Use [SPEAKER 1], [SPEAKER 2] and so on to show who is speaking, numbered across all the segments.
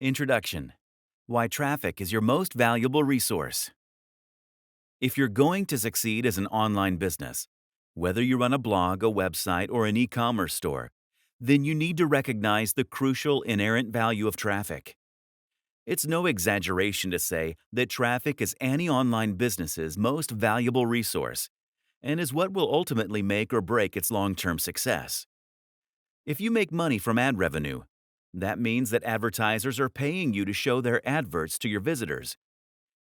[SPEAKER 1] Introduction: Why traffic is your most valuable resource. If you're going to succeed as an online business, whether you run a blog, a website, or an e-commerce store, then you need to recognize the crucial inherent value of traffic. It's no exaggeration to say that traffic is any online business's most valuable resource and is what will ultimately make or break its long-term success. If you make money from ad revenue, that means that advertisers are paying you to show their adverts to your visitors.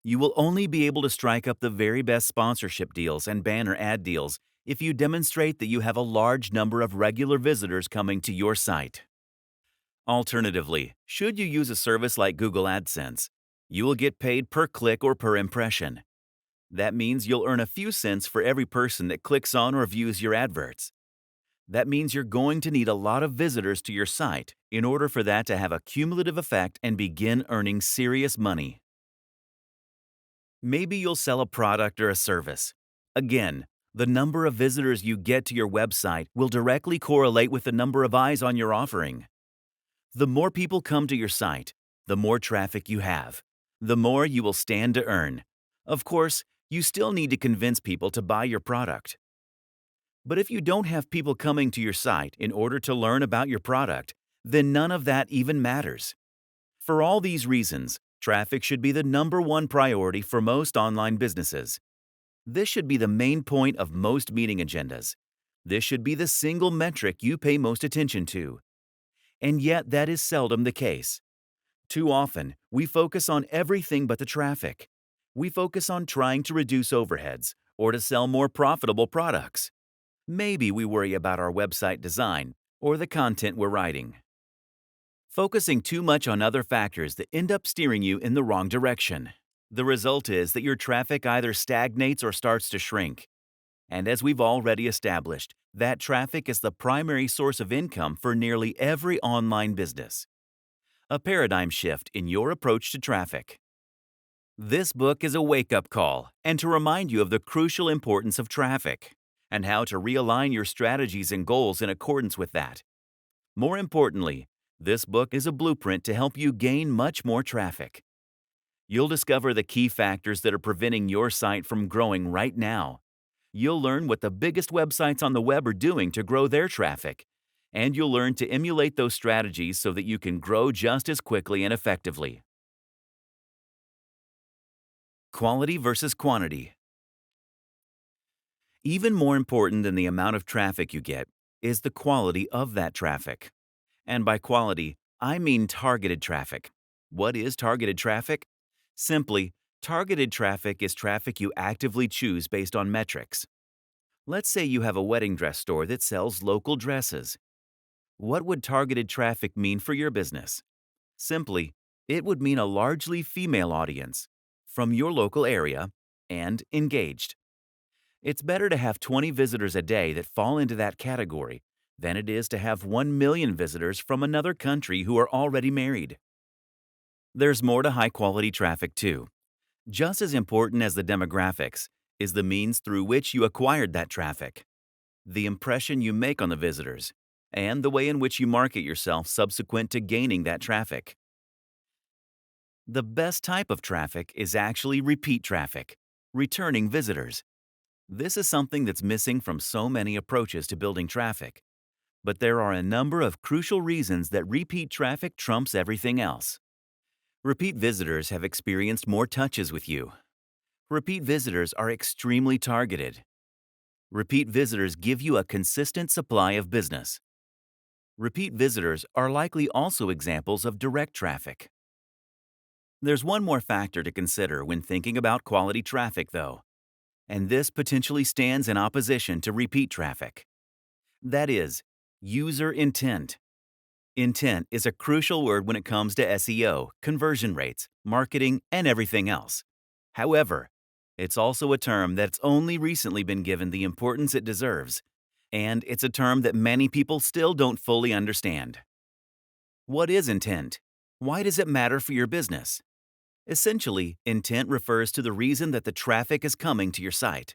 [SPEAKER 1] You will only be able to strike up the very best sponsorship deals and banner ad deals if you demonstrate that you have a large number of regular visitors coming to your site. Alternatively, should you use a service like Google AdSense, you will get paid per click or per impression. That means you'll earn a few cents for every person that clicks on or views your adverts. That means you're going to need a lot of visitors to your site in order for that to have a cumulative effect and begin earning serious money. Maybe you'll sell a product or a service. Again, the number of visitors you get to your website will directly correlate with the number of eyes on your offering. The more people come to your site, the more traffic you have, the more you will stand to earn. Of course, you still need to convince people to buy your product. But if you don't have people coming to your site in order to learn about your product, then none of that even matters. For all these reasons, traffic should be the number one priority for most online businesses. This should be the main point of most meeting agendas. This should be the single metric you pay most attention to. And yet, that is seldom the case. Too often, we focus on everything but the traffic. We focus on trying to reduce overheads or to sell more profitable products. Maybe we worry about our website design or the content we're writing. Focusing too much on other factors that end up steering you in the wrong direction. The result is that your traffic either stagnates or starts to shrink. And as we've already established, that traffic is the primary source of income for nearly every online business. A paradigm shift in your approach to traffic. This book is a wake-up call and to remind you of the crucial importance of traffic and how to realign your strategies and goals in accordance with that. More importantly, this book is a blueprint to help you gain much more traffic. You'll discover the key factors that are preventing your site from growing right now. You'll learn what the biggest websites on the web are doing to grow their traffic, and you'll learn to emulate those strategies so that you can grow just as quickly and effectively. Quality versus quantity. Even more important than the amount of traffic you get is the quality of that traffic. And by quality, I mean targeted traffic. What is targeted traffic? Simply, targeted traffic is traffic you actively choose based on metrics. Let's say you have a wedding dress store that sells local dresses. What would targeted traffic mean for your business? Simply, it would mean a largely female audience from your local area and engaged. It's better to have 20 visitors a day that fall into that category than it is to have 1 million visitors from another country who are already married. There's more to high-quality traffic too. Just as important as the demographics is the means through which you acquired that traffic, the impression you make on the visitors, and the way in which you market yourself subsequent to gaining that traffic. The best type of traffic is actually repeat traffic, returning visitors. This is something that's missing from so many approaches to building traffic. But there are a number of crucial reasons that repeat traffic trumps everything else. Repeat visitors have experienced more touches with you. Repeat visitors are extremely targeted. Repeat visitors give you a consistent supply of business. Repeat visitors are likely also examples of direct traffic. There's one more factor to consider when thinking about quality traffic, though, and this potentially stands in opposition to repeat traffic. That is, user intent. Intent is a crucial word when it comes to SEO, conversion rates, marketing, and everything else. However, it's also a term that's only recently been given the importance it deserves, and it's a term that many people still don't fully understand. What is intent? Why does it matter for your business? Essentially, intent refers to the reason that the traffic is coming to your site.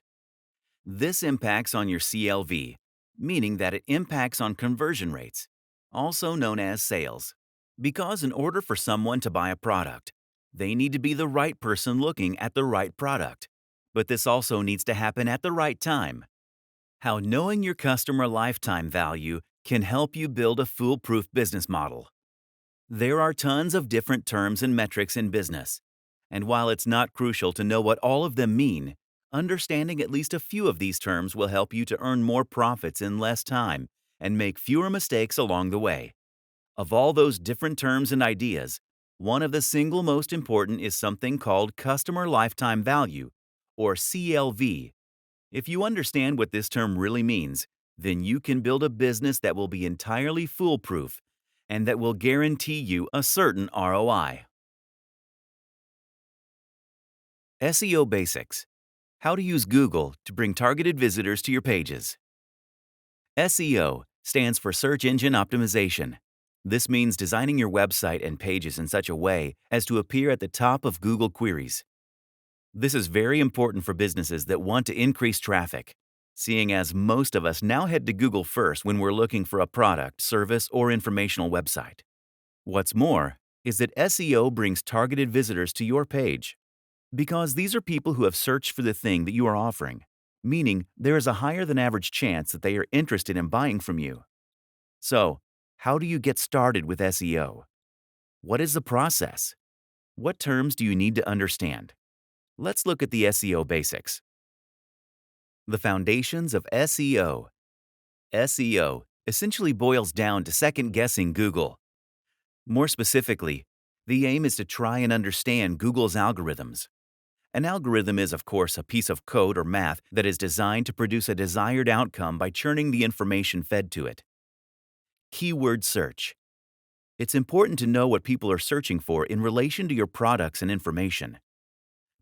[SPEAKER 1] This impacts on your CLV, meaning that it impacts on conversion rates, also known as sales. Because in order for someone to buy a product, they need to be the right person looking at the right product. But this also needs to happen at the right time. How knowing your customer lifetime value can help you build a foolproof business model. There are tons of different terms and metrics in business. And while it's not crucial to know what all of them mean, understanding at least a few of these terms will help you to earn more profits in less time and make fewer mistakes along the way. Of all those different terms and ideas, one of the single most important is something called Customer Lifetime Value, or CLV. If you understand what this term really means, then you can build a business that will be entirely foolproof and that will guarantee you a certain ROI. SEO Basics: How to use Google to bring targeted visitors to your pages. SEO stands for Search Engine Optimization. This means designing your website and pages in such a way as to appear at the top of Google queries. This is very important for businesses that want to increase traffic, seeing as most of us now head to Google first when we're looking for a product, service, or informational website. What's more is that SEO brings targeted visitors to your page because these are people who have searched for the thing that you are offering, meaning there is a higher than average chance that they are interested in buying from you. So, how do you get started with SEO? What is the process? What terms do you need to understand? Let's look at the SEO basics. The foundations of SEO. SEO essentially boils down to second-guessing Google. More specifically, the aim is to try and understand Google's algorithms. An algorithm is, of course, a piece of code or math that is designed to produce a desired outcome by churning the information fed to it. Keyword search. It's important to know what people are searching for in relation to your products and information.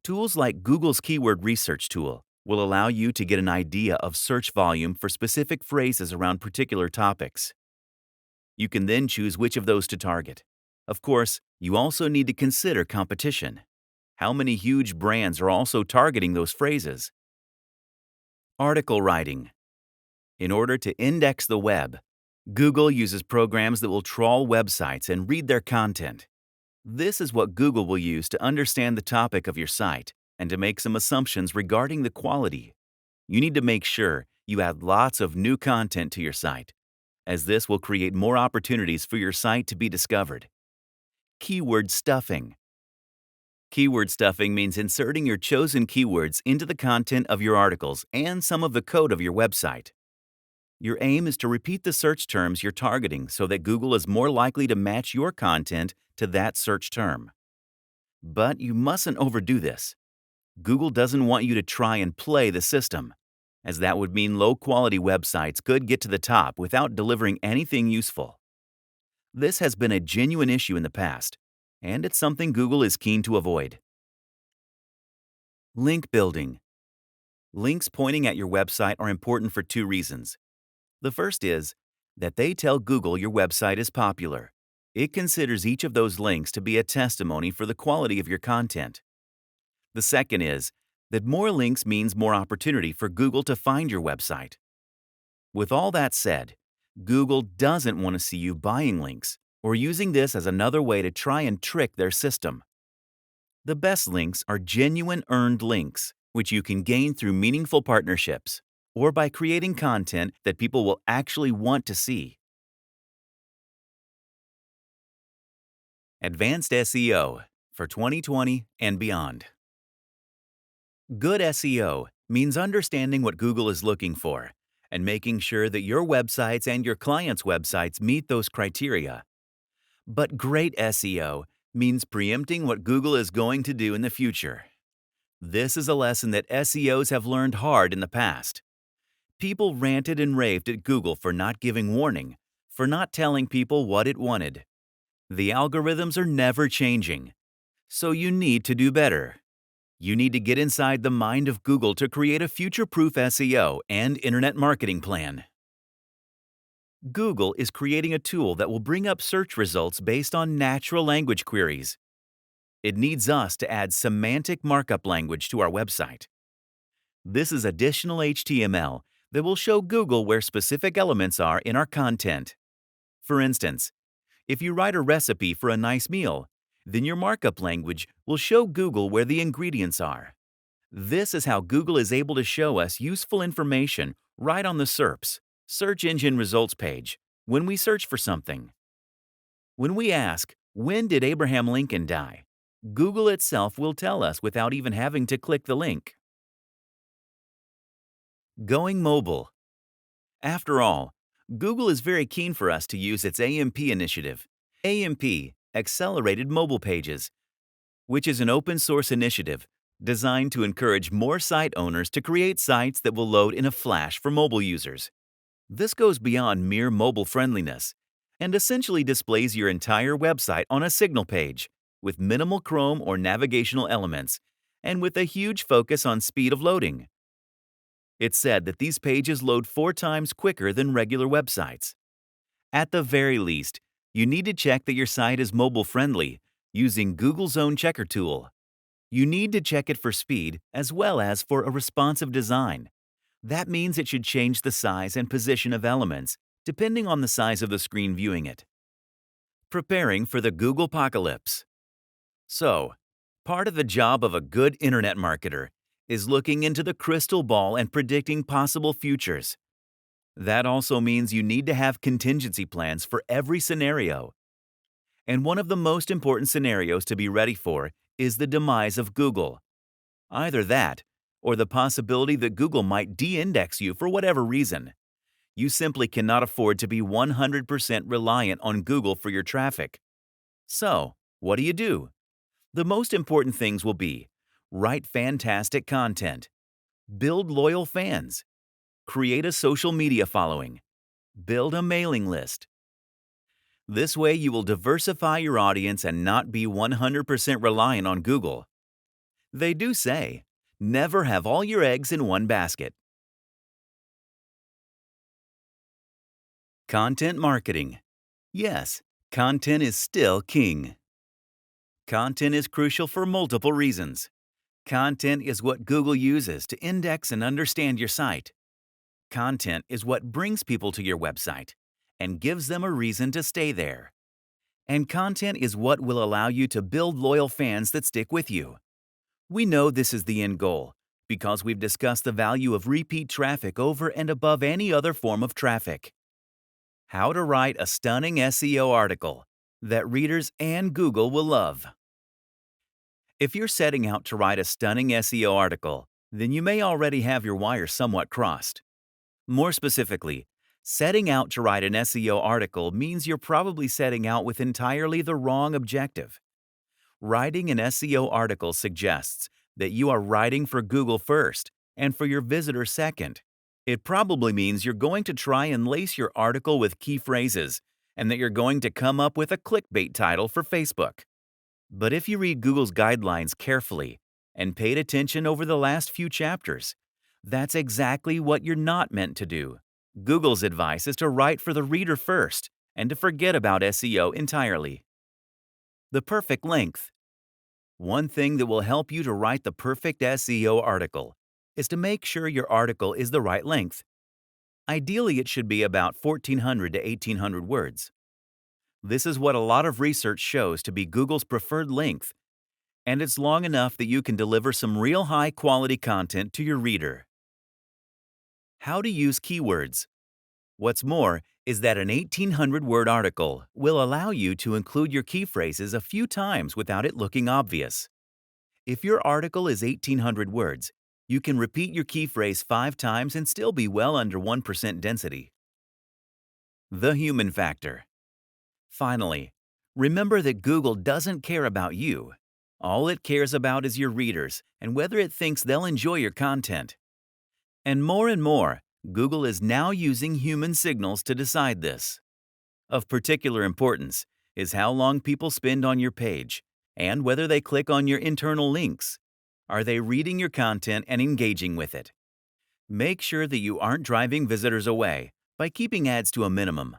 [SPEAKER 1] Tools like Google's Keyword Research tool will allow you to get an idea of search volume for specific phrases around particular topics. You can then choose which of those to target. Of course, you also need to consider competition. How many huge brands are also targeting those phrases? Article writing. In order to index the web, Google uses programs that will trawl websites and read their content. This is what Google will use to understand the topic of your site and to make some assumptions regarding the quality. You need to make sure you add lots of new content to your site, as this will create more opportunities for your site to be discovered. Keyword stuffing. Keyword stuffing means inserting your chosen keywords into the content of your articles and some of the code of your website. Your aim is to repeat the search terms you're targeting so that Google is more likely to match your content to that search term. But you mustn't overdo this. Google doesn't want you to try and play the system, as that would mean low-quality websites could get to the top without delivering anything useful. This has been a genuine issue in the past, and it's something Google is keen to avoid. Link building. Links pointing at your website are important for two reasons. The first is that they tell Google your website is popular. It considers each of those links to be a testimony for the quality of your content. The second is that more links means more opportunity for Google to find your website. With all that said, Google doesn't want to see you buying links or using this as another way to try and trick their system. The best links are genuine earned links, which you can gain through meaningful partnerships or by creating content that people will actually want to see. Advanced SEO for 2020 and beyond. Good SEO means understanding what Google is looking for and making sure that your websites and your clients' websites meet those criteria. But great SEO means preempting what Google is going to do in the future. This is a lesson that SEOs have learned hard in the past. People ranted and raved at Google for not giving warning, for not telling people what it wanted. The algorithms are never changing, so you need to do better. You need to get inside the mind of Google to create a future-proof SEO and internet marketing plan. Google is creating a tool that will bring up search results based on natural language queries. It needs us to add semantic markup language to our website. This is additional HTML that will show Google where specific elements are in our content. For instance, If you write a recipe for a nice meal, then your markup language will show Google where the ingredients are. This is how Google is able to show us useful information right on the SERPs, search engine results page, when we search for something. When we ask, "When did Abraham Lincoln die?" Google itself will tell us without even having to click the link. Going mobile. After all, Google is very keen for us to use its AMP initiative, AMP, Accelerated Mobile Pages, which is an open source initiative designed to encourage more site owners to create sites that will load in a flash for mobile users. This goes beyond mere mobile friendliness and essentially displays your entire website on a signal page with minimal Chrome or navigational elements and with a huge focus on speed of loading. It's said that these pages load 4 times quicker than regular websites. At the very least, you need to check that your site is mobile friendly using Google's own checker tool. You need to check it for speed as well as for a responsive design. That means it should change the size and position of elements depending on the size of the screen viewing it. Preparing for the Google apocalypse. So, part of the job of a good internet marketer is looking into the crystal ball and predicting possible futures. That also means you need to have contingency plans for every scenario. And one of the most important scenarios to be ready for is the demise of Google. Either that, or the possibility that Google might de-index you for whatever reason. You simply cannot afford to be 100% reliant on Google for your traffic. So, what do? The most important things will be: write fantastic content, build loyal fans, create a social media following, build a mailing list. This way you will diversify your audience and not be 100% reliant on Google. They do say, never have all your eggs in one basket. Content marketing. Yes, content is still king. Content is crucial for multiple reasons. Content is what Google uses to index and understand your site. Content is what brings people to your website and gives them a reason to stay there. And content is what will allow you to build loyal fans that stick with you. We know this is the end goal because we've discussed the value of repeat traffic over and above any other form of traffic. How to write a stunning SEO article that readers and Google will love. If you're setting out to write a stunning SEO article, then you may already have your wires somewhat crossed. More specifically, setting out to write an SEO article means you're probably setting out with entirely the wrong objective. Writing an SEO article suggests that you are writing for Google first and for your visitors second. It probably means you're going to try and lace your article with key phrases and that you're going to come up with a clickbait title for Facebook. But if you read Google's guidelines carefully and paid attention over the last few chapters, that's exactly what you're not meant to do. Google's advice is to write for the reader first and to forget about SEO entirely. The perfect length. One thing that will help you to write the perfect SEO article is to make sure your article is the right length. Ideally, it should be about 1,400 to 1,800 words. This is what a lot of research shows to be Google's preferred length, and it's long enough that you can deliver some real high-quality content to your reader. How to use keywords. What's more is that an 1,800-word article will allow you to include your key phrases a few times without it looking obvious. If your article is 1,800 words, you can repeat your key phrase 5 times and still be well under 1% density. The human factor. Finally, remember that Google doesn't care about you. All it cares about is your readers and whether it thinks they'll enjoy your content. And more, Google is now using human signals to decide this. Of particular importance is how long people spend on your page and whether they click on your internal links. Are they reading your content and engaging with it? Make sure that you aren't driving visitors away by keeping ads to a minimum,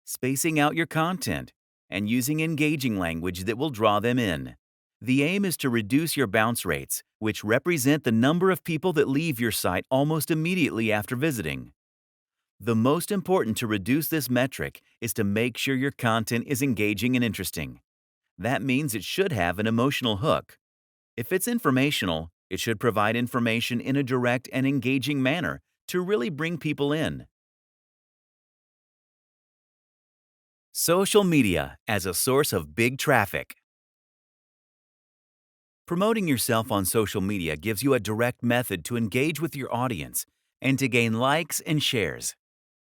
[SPEAKER 1] spacing out your content, and using engaging language that will draw them in. The aim is to reduce your bounce rates, which represent the number of people that leave your site almost immediately after visiting. The most important to reduce this metric is to make sure your content is engaging and interesting. That means it should have an emotional hook. If it's informational, it should provide information in a direct and engaging manner to really bring people in. Social media as a source of big traffic. Promoting yourself on social media gives you a direct method to engage with your audience and to gain likes and shares.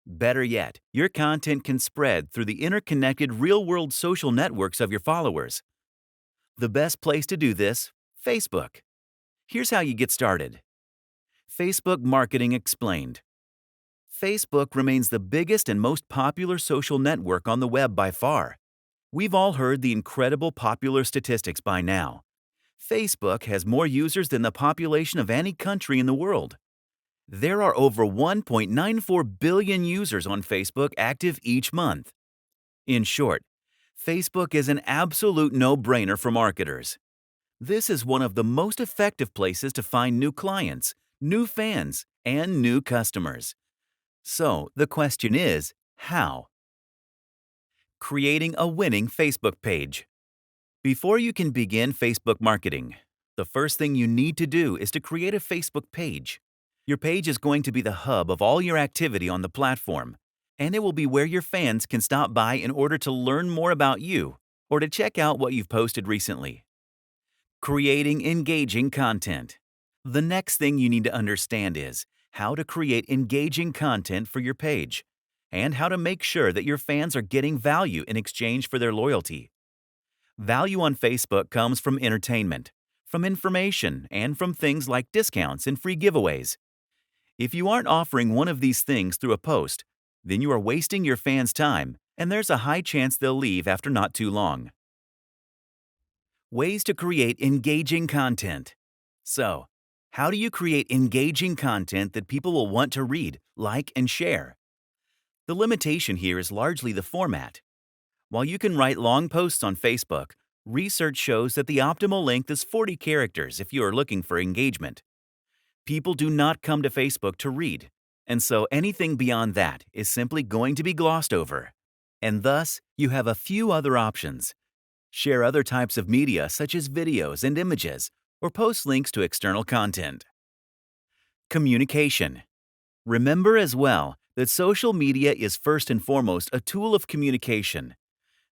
[SPEAKER 1] Better yet, your content can spread through the interconnected real-world social networks of your followers. The best place to do this? Facebook. Here's how you get started. Facebook Marketing Explained. Facebook remains the biggest and most popular social network on the web by far. We've all heard the incredible popular statistics by now. Facebook has more users than the population of any country in the world. There are over 1.94 billion users on Facebook active each month. In short, Facebook is an absolute no-brainer for marketers. This is one of the most effective places to find new clients, new fans, and new customers. So the question is, how? Creating a winning Facebook page. Before you can begin Facebook marketing, the first thing you need to do is to create a Facebook page. Your page is going to be the hub of all your activity on the platform, and it will be where your fans can stop by in order to learn more about you or to check out what you've posted recently. Creating engaging content. The next thing you need to understand is how to create engaging content for your page and how to make sure that your fans are getting value in exchange for their loyalty. Value on Facebook comes from entertainment, from information, and from things like discounts and free giveaways. If you aren't offering one of these things through a post, then you are wasting your fans' time, and there's a high chance they'll leave after not too long. Ways to create engaging content. So, how do you create engaging content that people will want to read, like, and share? The limitation here is largely the format. While you can write long posts on Facebook, research shows that the optimal length is 40 characters if you are looking for engagement. People do not come to Facebook to read, and so anything beyond that is simply going to be glossed over. And thus, you have a few other options. Share other types of media such as videos and images, or post links to external content. Communication. Remember as well that social media is first and foremost a tool of communication.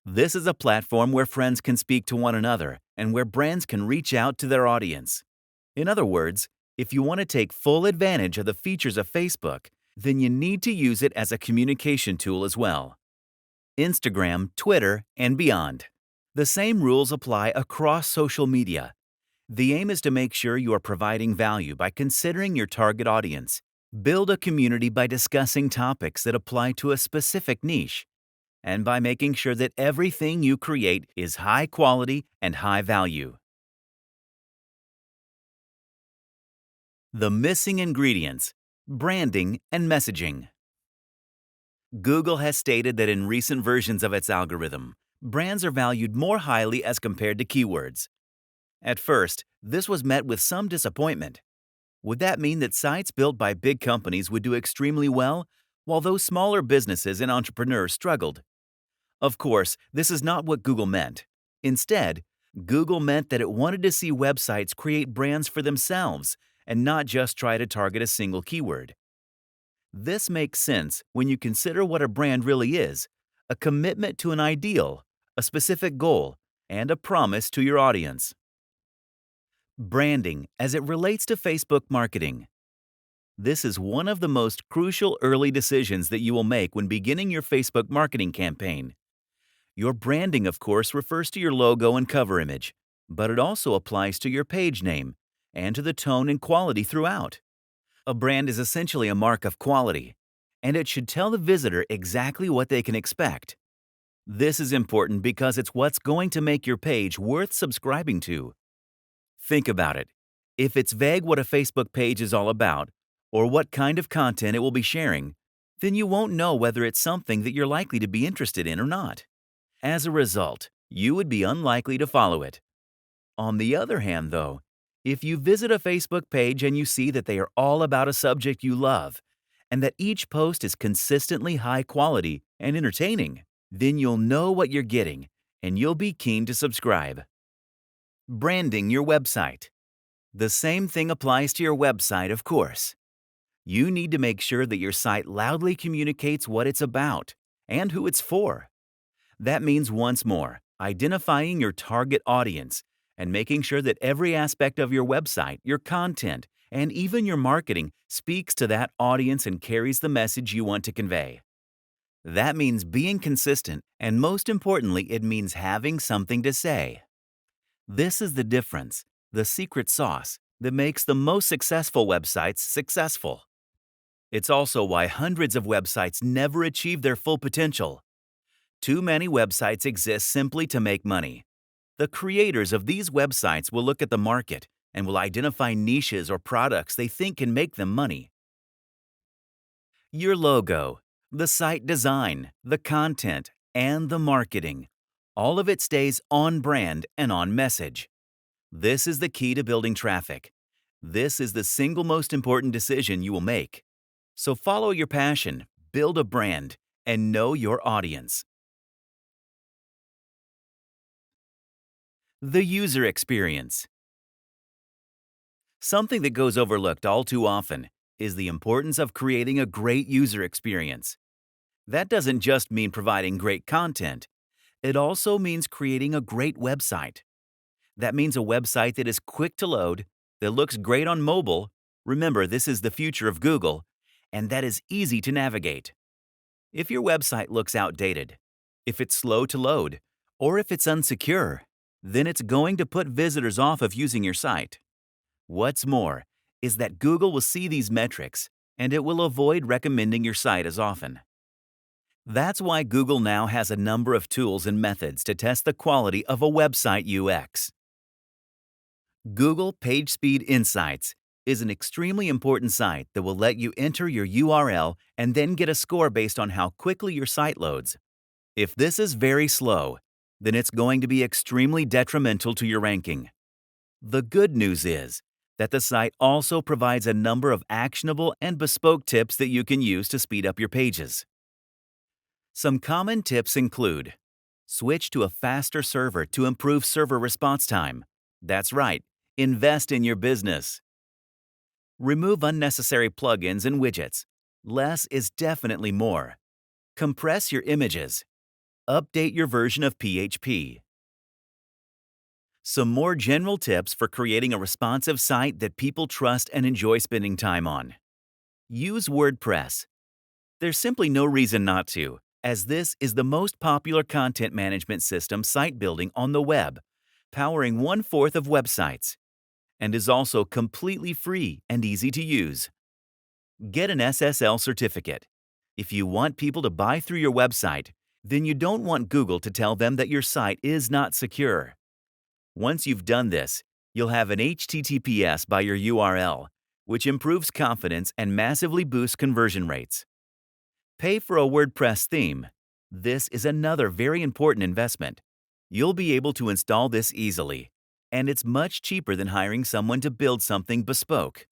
[SPEAKER 1] This is a platform where friends can speak to one another and where brands can reach out to their audience. In other words, if you want to take full advantage of the features of Facebook, then you need to use it as a communication tool as well. Instagram, Twitter, and beyond. The same rules apply across social media. The aim is to make sure you are providing value by considering your target audience. Build a community by discussing topics that apply to a specific niche, and by making sure that everything you create is high quality and high value. The missing ingredients: branding and messaging. Google has stated that in recent versions of its algorithm, brands are valued more highly as compared to keywords. At first, this was met with some disappointment. Would that mean that sites built by big companies would do extremely well, while those smaller businesses and entrepreneurs struggled? Of course, this is not what Google meant. Instead, Google meant that it wanted to see websites create brands for themselves and not just try to target a single keyword. This makes sense when you consider what a brand really is: a commitment to an ideal, a specific goal, and a promise to your audience. Branding as it relates to Facebook marketing. This is one of the most crucial early decisions that you will make when beginning your Facebook marketing campaign. Your branding, of course, refers to your logo and cover image, but it also applies to your page name and to the tone and quality throughout. A brand is essentially a mark of quality, and it should tell the visitor exactly what they can expect. This is important because it's what's going to make your page worth subscribing to. Think about it. If it's vague what a Facebook page is all about, or what kind of content it will be sharing, then you won't know whether it's something that you're likely to be interested in or not. As a result, you would be unlikely to follow it. On the other hand, though, if you visit a Facebook page and you see that they are all about a subject you love, and that each post is consistently high quality and entertaining. Then you'll know what you're getting, and you'll be keen to subscribe. Branding your website. The same thing applies to your website, of course. You need to make sure that your site loudly communicates what it's about and who it's for. That means, once more, identifying your target audience and making sure that every aspect of your website, your content, and even your marketing speaks to that audience and carries the message you want to convey. That means being consistent, and most importantly, it means having something to say. This is the difference, the secret sauce, that makes the most successful websites successful. It's also why hundreds of websites never achieve their full potential. Too many websites exist simply to make money. The creators of these websites will look at the market and will identify niches or products they think can make them money. Your logo, the site design, the content, and the marketing. All of it stays on brand and on message. This is the key to building traffic. This is the single most important decision you will make. So follow your passion, build a brand, and know your audience. The user experience. Something that goes overlooked all too often is the importance of creating a great user experience. That doesn't just mean providing great content. It also means creating a great website. That means a website that is quick to load, that looks great on mobile. Remember, this is the future of Google, and that is easy to navigate. If your website looks outdated, if it's slow to load, or if it's unsecure, then it's going to put visitors off of using your site. What's more is that Google will see these metrics, and it will avoid recommending your site as often. That's why Google now has a number of tools and methods to test the quality of a website UX. Google PageSpeed Insights is an extremely important site that will let you enter your URL and then get a score based on how quickly your site loads. If this is very slow, then it's going to be extremely detrimental to your ranking. The good news is that the site also provides a number of actionable and bespoke tips that you can use to speed up your pages. Some common tips include: switch to a faster server to improve server response time. That's right, invest in your business. Remove unnecessary plugins and widgets. Less is definitely more. Compress your images. Update your version of PHP. Some more general tips for creating a responsive site that people trust and enjoy spending time on. Use WordPress. There's simply no reason not to, as this is the most popular content management system site building on the web, powering 1/4 of websites, and is also completely free and easy to use. Get an SSL certificate. If you want people to buy through your website, then you don't want Google to tell them that your site is not secure. Once you've done this, you'll have an HTTPS by your URL, which improves confidence and massively boosts conversion rates. Pay for a WordPress theme. This is another very important investment. You'll be able to install this easily, and it's much cheaper than hiring someone to build something bespoke.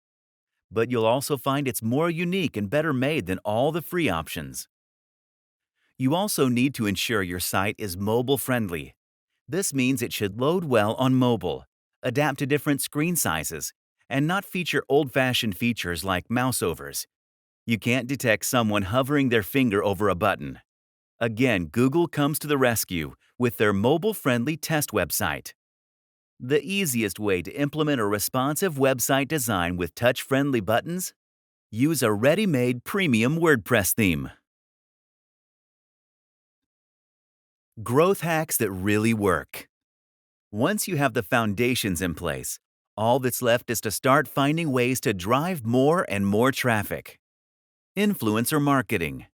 [SPEAKER 1] But you'll also find it's more unique and better made than all the free options. You also need to ensure your site is mobile-friendly. This means it should load well on mobile, adapt to different screen sizes, and not feature old-fashioned features like mouse overs. You can't detect someone hovering their finger over a button. Again, Google comes to the rescue with their mobile-friendly test website. The easiest way to implement a responsive website design with touch-friendly buttons? Use a ready-made premium WordPress theme. Growth hacks that really work. Once you have the foundations in place, all that's left is to start finding ways to drive more and more traffic. Influencer marketing.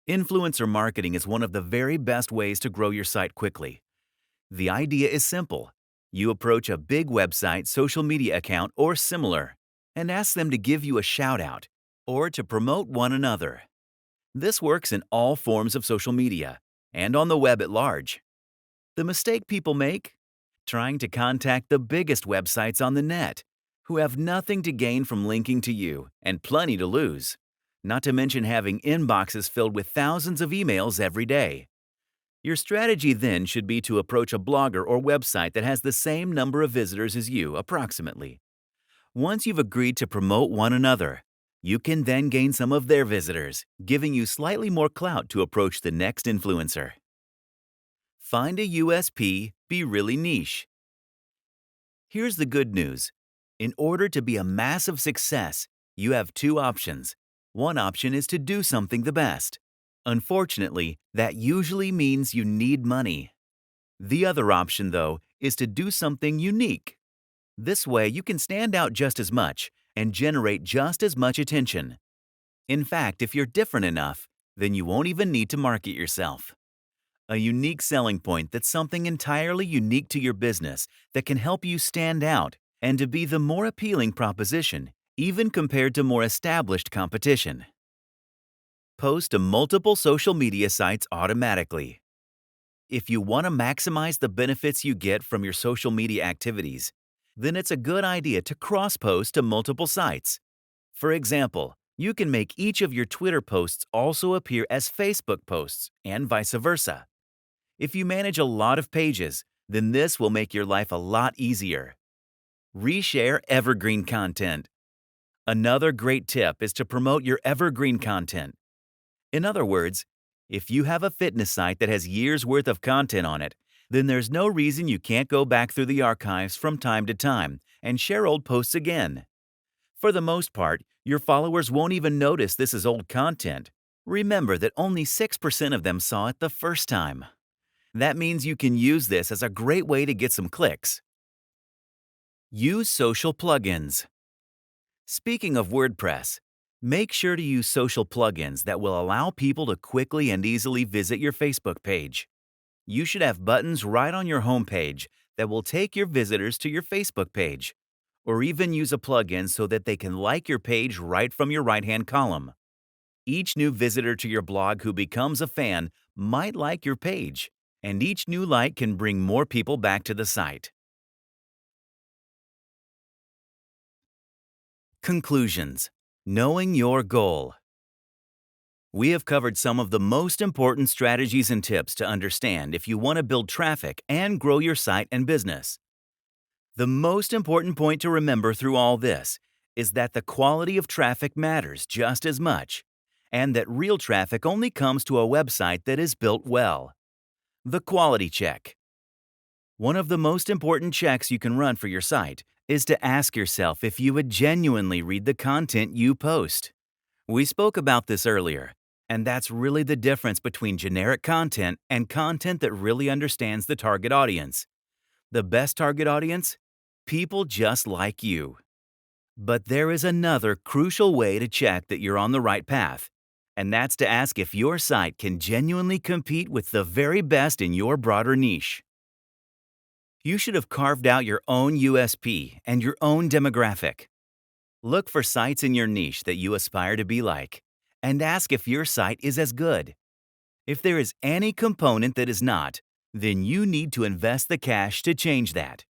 [SPEAKER 1] Influencer marketing is one of the very best ways to grow your site quickly. The idea is simple. You approach a big website, social media account, or similar, and ask them to give you a shout-out or to promote one another. This works in all forms of social media and on the web at large. The mistake people make? Trying to contact the biggest websites on the net, who have nothing to gain from linking to you and plenty to lose. not to mention having inboxes filled with thousands of emails every day. Your strategy then should be to approach a blogger or website that has the same number of visitors as you, approximately. Once you've agreed to promote one another, you can then gain some of their visitors, giving you slightly more clout to approach the next influencer. Find a USP, be really niche. Here's the good news. In order to be a massive success, you have two options. One option is to do something the best. Unfortunately, that usually means you need money. The other option, though, is to do something unique. This way, you can stand out just as much and generate just as much attention. In fact, if you're different enough, then you won't even need to market yourself. A unique selling point that's something entirely unique to your business that can help you stand out and to be the more appealing proposition, even compared to more established competition. Post to multiple social media sites automatically. If you want to maximize the benefits you get from your social media activities, then it's a good idea to cross-post to multiple sites. For example, you can make each of your Twitter posts also appear as Facebook posts, and vice versa. If you manage a lot of pages, then this will make your life a lot easier. Reshare evergreen content. Another great tip is to promote your evergreen content. In other words, if you have a fitness site that has years' worth of content on it, then there's no reason you can't go back through the archives from time to time and share old posts again. For the most part, your followers won't even notice this is old content. Remember that only 6% of them saw it the first time. That means you can use this as a great way to get some clicks. Use social plugins. Speaking of WordPress, make sure to use social plugins that will allow people to quickly and easily visit your Facebook page. You should have buttons right on your homepage that will take your visitors to your Facebook page, or even use a plugin so that they can like your page right from your right-hand column. Each new visitor to your blog who becomes a fan might like your page, and each new like can bring more people back to the site. Conclusions. Knowing your goal. We have covered some of the most important strategies and tips to understand if you want to build traffic and grow your site and business. The most important point to remember through all this is that the quality of traffic matters just as much, and that real traffic only comes to a website that is built well. The quality check. One of the most important checks you can run for your site is to ask yourself if you would genuinely read the content you post. We spoke about this earlier, and that's really the difference between generic content and content that really understands the target audience. The best target audience? People just like you. But there is another crucial way to check that you're on the right path, and that's to ask if your site can genuinely compete with the very best in your broader niche. You should have carved out your own USP and your own demographic. Look for sites in your niche that you aspire to be like, and ask if your site is as good. If there is any component that is not, then you need to invest the cash to change that.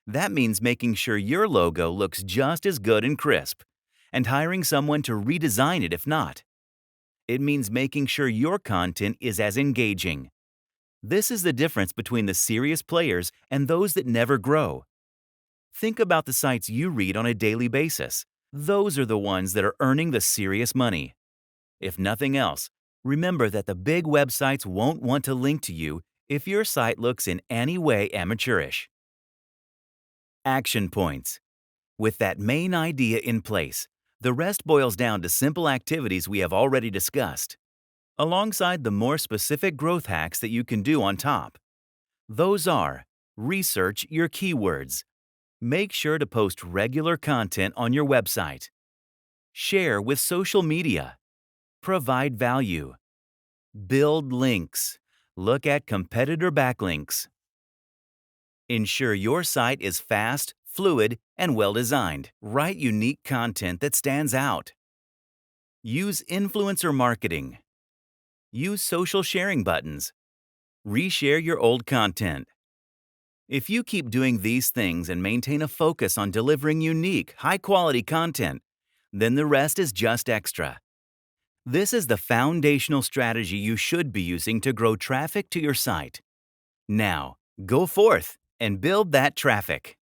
[SPEAKER 1] That means making sure your logo looks just as good and crisp, and hiring someone to redesign it if not. It means making sure your content is as engaging. This is the difference between the serious players and those that never grow. Think about the sites you read on a daily basis. Those are the ones that are earning the serious money. If nothing else, remember that the big websites won't want to link to you if your site looks in any way amateurish. Action points. With that main idea in place, the rest boils down to simple activities we have already discussed, alongside the more specific growth hacks that you can do on top. Those are: research your keywords. Make sure to post regular content on your website. Share with social media. Provide value. Build links. Look at competitor backlinks. Ensure your site is fast, fluid, and well-designed. Write unique content that stands out. Use influencer marketing. Use social sharing buttons. Reshare your old content. If you keep doing these things and maintain a focus on delivering unique, high-quality content, then the rest is just extra. This is the foundational strategy you should be using to grow traffic to your site. Now, go forth and build that traffic.